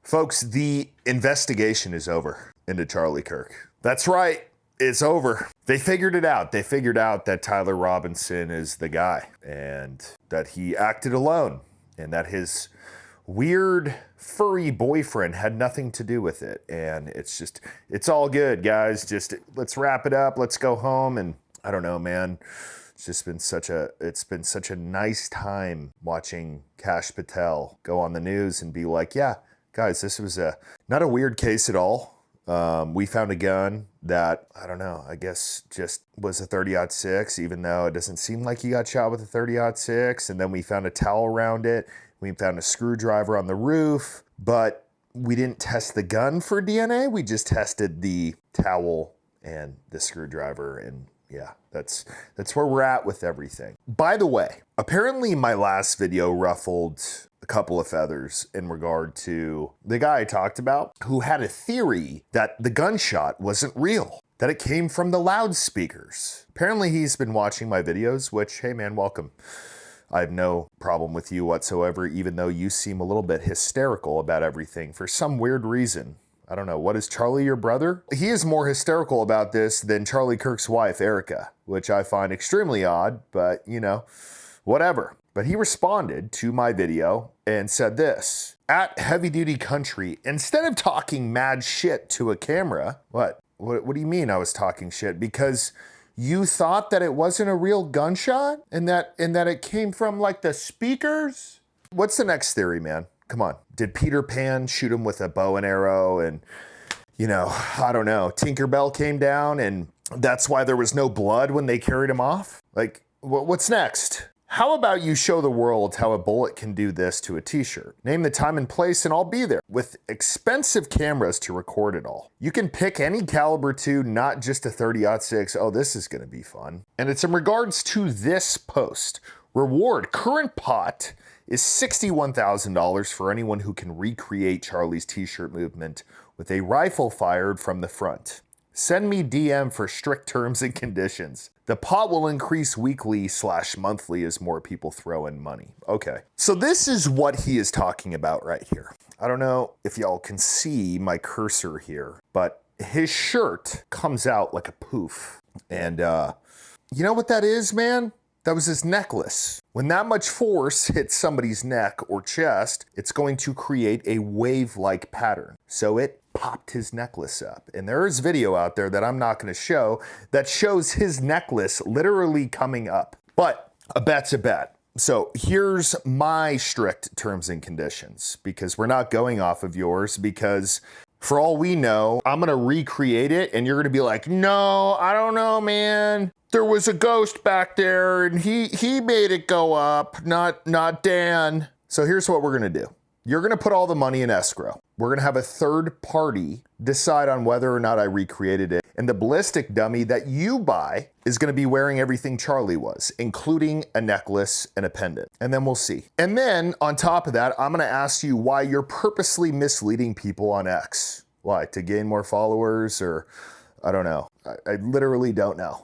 Folks, the investigation is over into Charlie Kirk. That's right. It's over. They figured it out. They figured out that Tyler Robinson is the guy and that he acted alone and that his weird furry boyfriend had nothing to do with it. And it's all good, guys. Just let's wrap it up. Let's go home. And I don't know, man. It's been such a nice time watching Kash Patel go on the news and be like, yeah, guys, this was not a weird case at all. We found a gun that, I don't know, I guess just was a 30-06, even though it doesn't seem like he got shot with a 30-06. And then we found a towel around it. We found a screwdriver on the roof, but we didn't test the gun for DNA. We just tested the towel and the screwdriver. And yeah, that's where we're at with everything. By the way, apparently my last video ruffled a couple of feathers in regard to the guy I talked about who had a theory that the gunshot wasn't real, that it came from the loudspeakers. Apparently he's been watching my videos, which, hey man, welcome. I have no problem with you whatsoever, even though you seem a little bit hysterical about everything for some weird reason. I don't know. What is Charlie, your brother? He is more hysterical about this than Charlie Kirk's wife, Erica, which I find extremely odd, but you know, whatever. But he responded to my video and said this: at Heavy Duty Country, instead of talking mad shit to a camera, what do you mean I was talking shit? Because you thought that it wasn't a real gunshot and that it came from like the speakers? What's the next theory, man? Come on. Did Peter Pan shoot him with a bow and arrow and, you know, I don't know, Tinkerbell came down and that's why there was no blood when they carried him off? Like, what's next? How about you show the world how a bullet can do this to a t-shirt? Name the time and place and I'll be there with expensive cameras to record it all. You can pick any caliber too, not just a 30-06. Oh, this is going to be fun. And it's in regards to this post. Reward current pot is $61,000 for anyone who can recreate Charlie's t-shirt movement with a rifle fired from the front. Send me DM for strict terms and conditions. The pot will increase weekly/monthly as more people throw in money. Okay, so this is what he is talking about right here. I don't know if y'all can see my cursor here, but his shirt comes out like a poof. And you know what that is, man? That was his necklace. When that much force hits somebody's neck or chest, it's going to create a wave-like pattern. So it popped his necklace up. And there is video out there that I'm not going to show that shows his necklace literally coming up. But a bet's a bet. So here's my strict terms and conditions, because we're not going off of yours, because for all we know, I'm going to recreate it and you're going to be like, no, I don't know, man. There was a ghost back there and he made it go up, not Dan. So here's what we're going to do. You're going to put all the money in escrow. We're going to have a third party decide on whether or not I recreated it. And the ballistic dummy that you buy is going to be wearing everything Charlie was, including a necklace and a pendant. And then we'll see. And then on top of that, I'm going to ask you why you're purposely misleading people on X. Why? To gain more followers? Or I don't know. I literally don't know.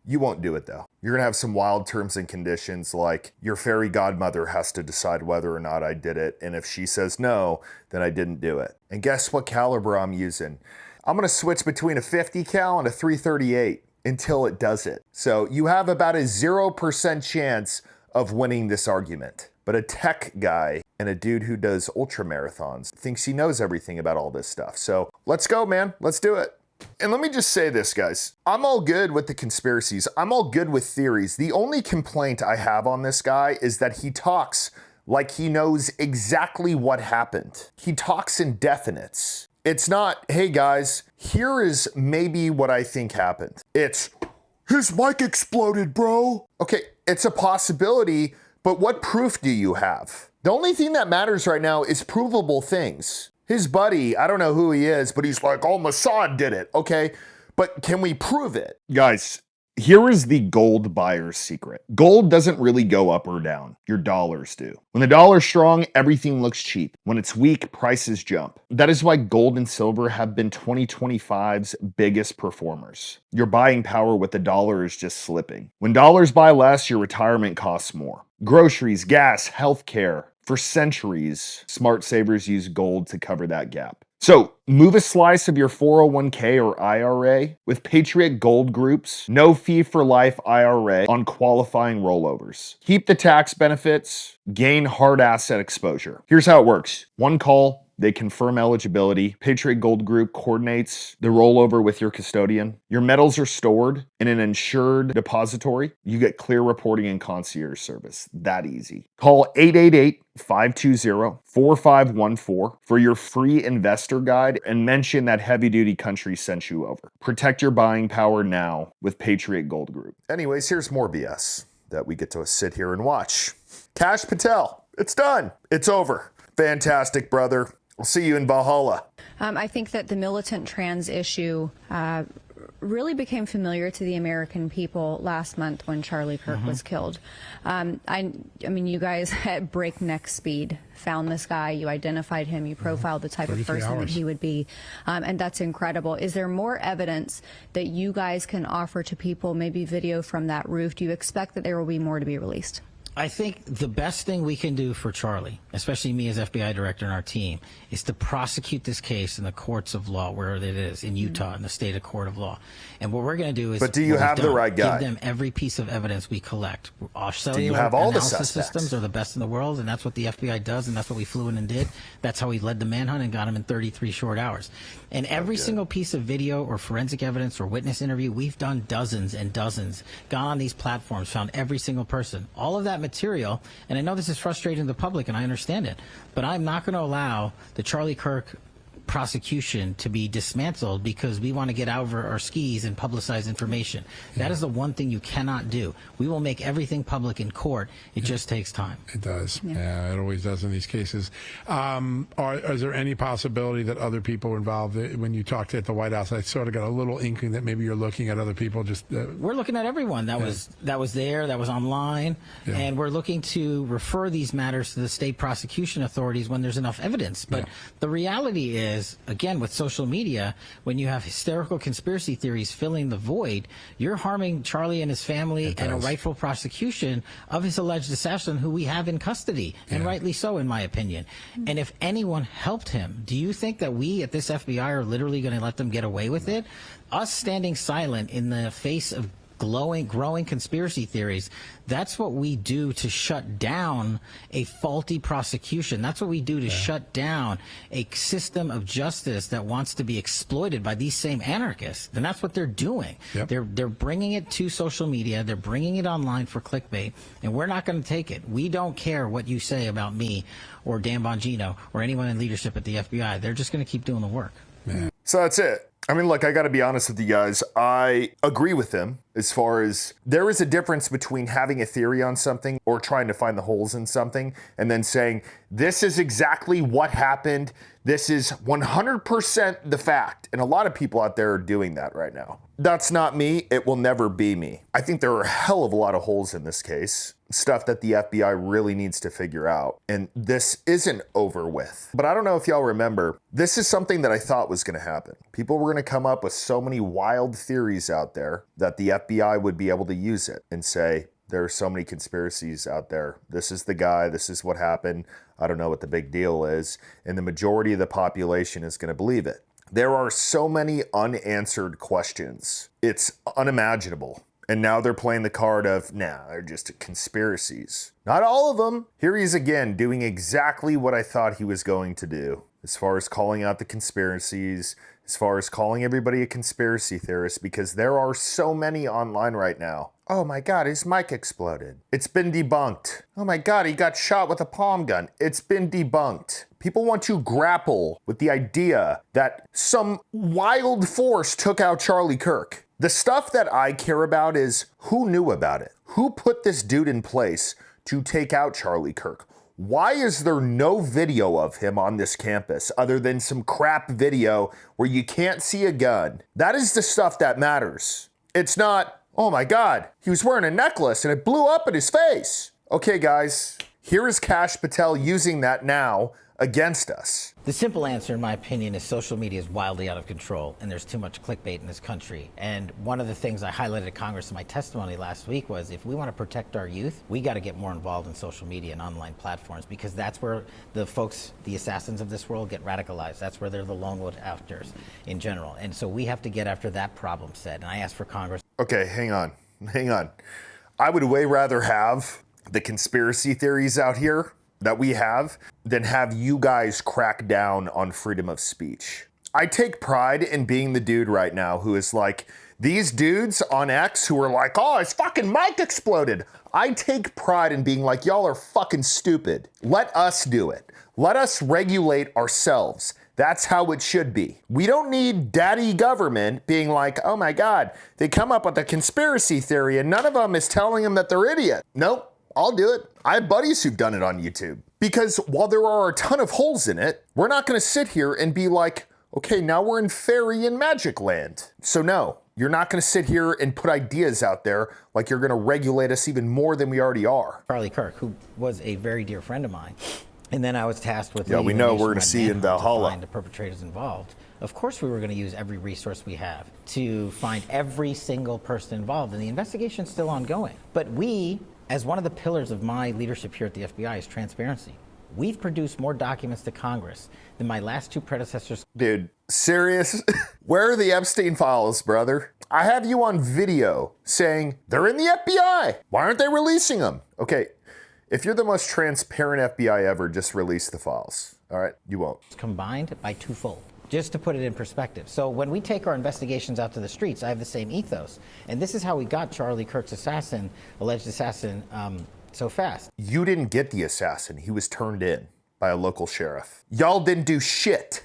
You won't do it though. You're gonna have some wild terms and conditions like your fairy godmother has to decide whether or not I did it. And if she says no, then I didn't do it. And guess what caliber I'm using? I'm gonna switch between a 50 cal and a 338 until it does it. So you have about a 0% chance of winning this argument. But a tech guy and a dude who does ultra marathons thinks he knows everything about all this stuff. So let's go, man. Let's do it. And let me just say this, guys. I'm all good with the conspiracies. I'm all good with theories. The only complaint I have on this guy is that he talks like he knows exactly what happened. He talks in definites. It's not, hey guys, here is maybe what I think happened. It's, his mic exploded, bro. Okay, it's a possibility, but what proof do you have? The only thing that matters right now is provable things. His buddy, I don't know who he is, but he's like, oh, Mossad did it. Okay, but can we prove it? Guys, here is the gold buyer's secret. Gold doesn't really go up or down. Your dollars do. When the dollar's strong, everything looks cheap. When it's weak, prices jump. That is why gold and silver have been 2025's biggest performers. Your buying power with the dollar is just slipping. When dollars buy less, your retirement costs more. Groceries, gas, healthcare, For centuries, smart savers use gold to cover that gap. So move a slice of your 401k or IRA with Patriot Gold Group's no fee for life IRA on qualifying rollovers. Keep the tax benefits, gain hard asset exposure. Here's how it works. One call, they confirm eligibility. Patriot Gold Group coordinates the rollover with your custodian. Your metals are stored in an insured depository. You get clear reporting and concierge service. That easy. Call 888-520-4514 for your free investor guide and mention that Heavy Duty Country sent you over. Protect your buying power now with Patriot Gold Group. Anyways, here's more BS that we get to sit here and watch. Kash Patel, it's done. It's over. Fantastic, brother. I'll see you in Valhalla. I think that the militant trans issue really became familiar to the American people last month when Charlie Kirk was killed. I mean, you guys at breakneck speed found this guy, you identified him, you profiled the type of person that he would be, and that's incredible. Is there more evidence that you guys can offer to people, maybe video from that roof? Do you expect that there will be more to be released? I think the best thing we can do for Charlie, especially me as FBI director and our team, is to prosecute this case in the courts of law, where it is, in Utah, in the state of court of law. And what we're going to do is, but do you have the right guy? Give them every piece of evidence we collect. Our cellular analysis systems are the best in the world, and that's what the FBI does, and that's what we flew in and did. That's how we led the manhunt and got him in 33 short hours. And every single piece of video or forensic evidence or witness interview, we've done dozens and dozens, gone on these platforms, found every single person. All of that material, and I know this is frustrating to the public, and I understand it, but I'm not going to allow the Charlie Kirk prosecution to be dismantled because we want to get over our skis and publicize information. That is the one thing you cannot do. We will make everything public in court. It just takes time. It does. Yeah, it always does in these cases. Is there any possibility that other people were involved? When you talked at the White House, I sort of got a little inkling that maybe you're looking at other people. We're looking at everyone that was there, that was online, and we're looking to refer these matters to the state prosecution authorities when there's enough evidence. But the reality is, again, with social media, when you have hysterical conspiracy theories filling the void, you're harming Charlie and his family and a rightful prosecution of his alleged assassin, who we have in custody, and rightly so, in my opinion. And if anyone helped him, do you think that we at this FBI are literally going to let them get away with it? Us standing silent in the face of growing conspiracy theories, that's what we do to shut down a faulty prosecution. That's what we do to shut down a system of justice that wants to be exploited by these same anarchists. And that's what they're doing. They're bringing it to social media. They're bringing it online for clickbait, and we're not going to take it. We don't care what you say about me or Dan Bongino or anyone in leadership at the FBI. They're just going to keep doing the work. So that's it. I mean, look, I got to be honest with you guys. I agree with him as far as there is a difference between having a theory on something or trying to find the holes in something and then saying, this is exactly what happened. This is 100% the fact. And a lot of people out there are doing that right now. That's not me. It will never be me. I think there are a hell of a lot of holes in this case. Stuff that the FBI really needs to figure out. And this isn't over with. But I don't know if y'all remember, this is something that I thought was going to happen. People were going to come up with so many wild theories out there that the FBI would be able to use it and say, there are so many conspiracies out there. This is the guy. This is what happened. I don't know what the big deal is. And the majority of the population is going to believe it. There are so many unanswered questions. It's unimaginable. And now they're playing the card of, nah, they're just conspiracies. Not all of them. Here he is again doing exactly what I thought he was going to do. As far as calling out the conspiracies, as far as calling everybody a conspiracy theorist, because there are so many online right now. Oh my God, his mic exploded. It's been debunked. Oh my God, he got shot with a palm gun. It's been debunked. People want to grapple with the idea that some wild force took out Charlie Kirk. The stuff that I care about is who knew about it? Who put this dude in place to take out Charlie Kirk? Why is there no video of him on this campus other than some crap video where you can't see a gun? That is the stuff that matters. It's not, oh my God, he was wearing a necklace and it blew up in his face. Okay, guys, here is Kash Patel using that now against us. The simple answer, in my opinion, is social media is wildly out of control, and there's too much clickbait in this country. And one of the things I highlighted at Congress in my testimony last week was, if we want to protect our youth, we got to get more involved in social media and online platforms, because that's where the folks, the assassins of this world, get radicalized. That's where they're the lone wolf actors in general. And so we have to get after that problem set. And I asked for Congress. Okay, hang on. I would way rather have the conspiracy theories out here that we have than have you guys crack down on freedom of speech. I take pride in being the dude right now who is like, these dudes on X who are like, oh, his fucking mic exploded. I take pride in being like, y'all are fucking stupid. Let us do it. Let us regulate ourselves. That's how it should be. We don't need daddy government being like, oh my God, they come up with a conspiracy theory and none of them is telling them that they're idiot. Nope. I'll do it. I have buddies who've done it on YouTube. Because while there are a ton of holes in it, we're not going to sit here and be like, okay, now we're in fairy and magic land. So no, you're not going to sit here and put ideas out there like you're going to regulate us even more than we already are. Charlie Kirk, who was a very dear friend of mine. And then I was tasked with we know we're going to see you in Valhalla. To find the perpetrators involved. Of course we were going to use every resource we have to find every single person involved. And the investigation's still ongoing. But we, as one of the pillars of my leadership here at the FBI, is transparency. We've produced more documents to Congress than my last two predecessors. Dude, serious? Where are the Epstein files, brother? I have you on video saying they're in the FBI. Why aren't they releasing them? Okay, if you're the most transparent FBI ever, just release the files. All right, you won't. Combined by twofold. Just to put it in perspective. So when we take our investigations out to the streets, I have the same ethos. And this is how we got Charlie Kirk's alleged assassin, so fast. You didn't get the assassin. He was turned in by a local sheriff. Y'all didn't do shit.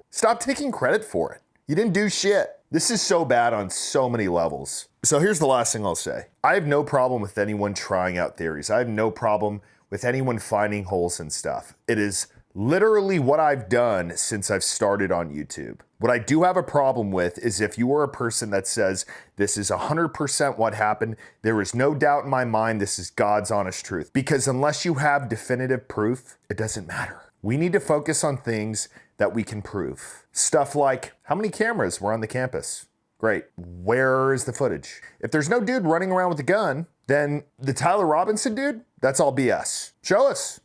Stop taking credit for it. You didn't do shit. This is so bad on so many levels. So here's the last thing I'll say. I have no problem with anyone trying out theories. I have no problem with anyone finding holes in stuff. It is literally what I've done since I've started on YouTube. What I do have a problem with is if you are a person that says, this is 100% what happened, there is no doubt in my mind, this is God's honest truth. Because unless you have definitive proof, it doesn't matter. We need to focus on things that we can prove. Stuff like, how many cameras were on the campus? Great. Where is the footage? If there's no dude running around with a gun, then the Tyler Robinson dude, that's all BS. Show us.